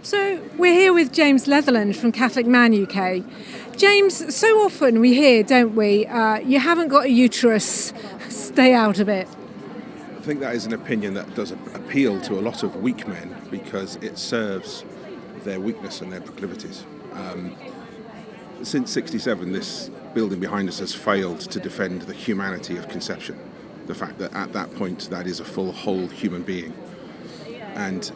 So we're here with James Leatherland from Catholic Man UK. James, so often we hear, don't we, you haven't got a uterus, stay out of it. I think that is an opinion that does appeal to a lot of weak men because it serves their weakness and their proclivities. Since '67, this building behind us has failed to defend the humanity of conception. The fact that at that point that is a full, whole human being. And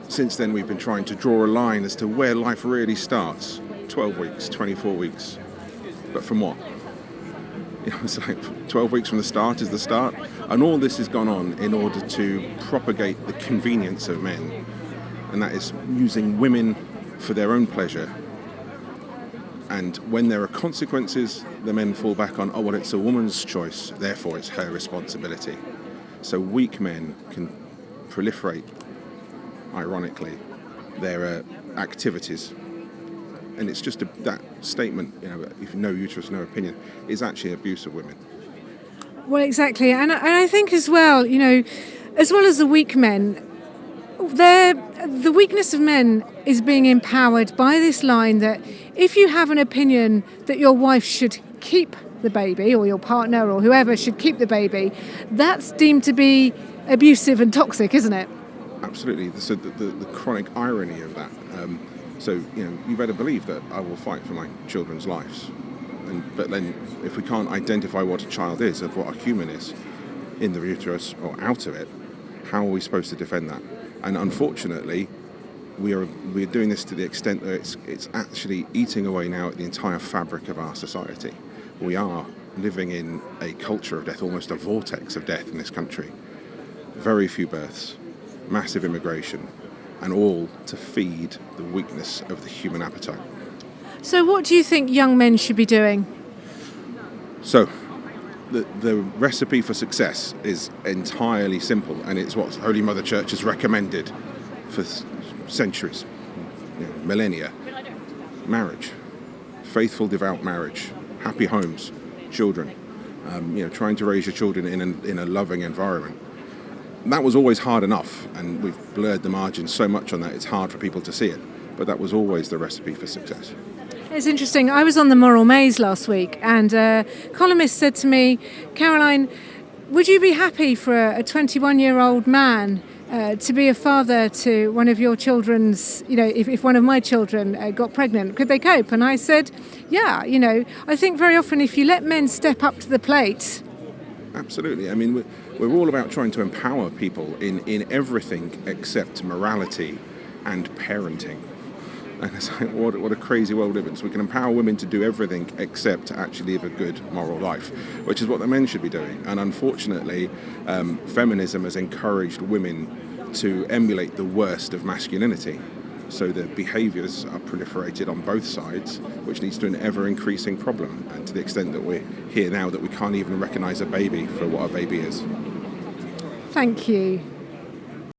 since then we've been trying to draw a line as to where life really starts. 12 weeks, 24 weeks. But from what? It's like 12 weeks from the start is the start. And all this has gone on in order to propagate the convenience of men. And that is using women for their own pleasure. And when there are consequences, the men fall back on, oh, well, it's a woman's choice, therefore it's her responsibility. So weak men can proliferate, ironically, their activities. And it's just that statement, if no uterus, no opinion, is actually abuse of women. Well, exactly. And I think as well, as well as the weak men, the weakness of men is being empowered by this line that if you have an opinion that your wife should keep the baby, or your partner or whoever should keep the baby, that's deemed to be abusive and toxic, isn't it? Absolutely. So the chronic irony of that. You better believe that I will fight for my children's lives. But then if we can't identify what a child is, of what a human is, in the uterus or out of it, how are we supposed to defend that? And unfortunately, we're doing this to the extent that it's actually eating away now at the entire fabric of our society. We are living in a culture of death, almost a vortex of death in this country. Very few births, massive immigration, and all to feed the weakness of the human appetite. So what do you think young men should be doing? So, the recipe for success is entirely simple, and it's what Holy Mother Church has recommended for centuries, millennia. Marriage, faithful, devout marriage, happy homes, children, trying to raise your children in a loving environment. That was always hard enough, and we've blurred the margins so much on that, it's hard for people to see it, but that was always the recipe for success. It's interesting. I was on the Moral Maze last week, and a columnist said to me, Caroline, would you be happy for a 21-year-old man to be a father to one of your children's, if one of my children got pregnant, could they cope? And I said, yeah, I think very often if you let men step up to the plate. Absolutely. I mean, we're all about trying to empower people in everything except morality and parenting. And it's like, what a crazy world we live in. So we can empower women to do everything except to actually live a good moral life, which is what the men should be doing. And unfortunately, feminism has encouraged women to emulate the worst of masculinity. So the behaviours are proliferated on both sides, which leads to an ever-increasing problem. And to the extent that we're here now that we can't even recognise a baby for what a baby is. Thank you.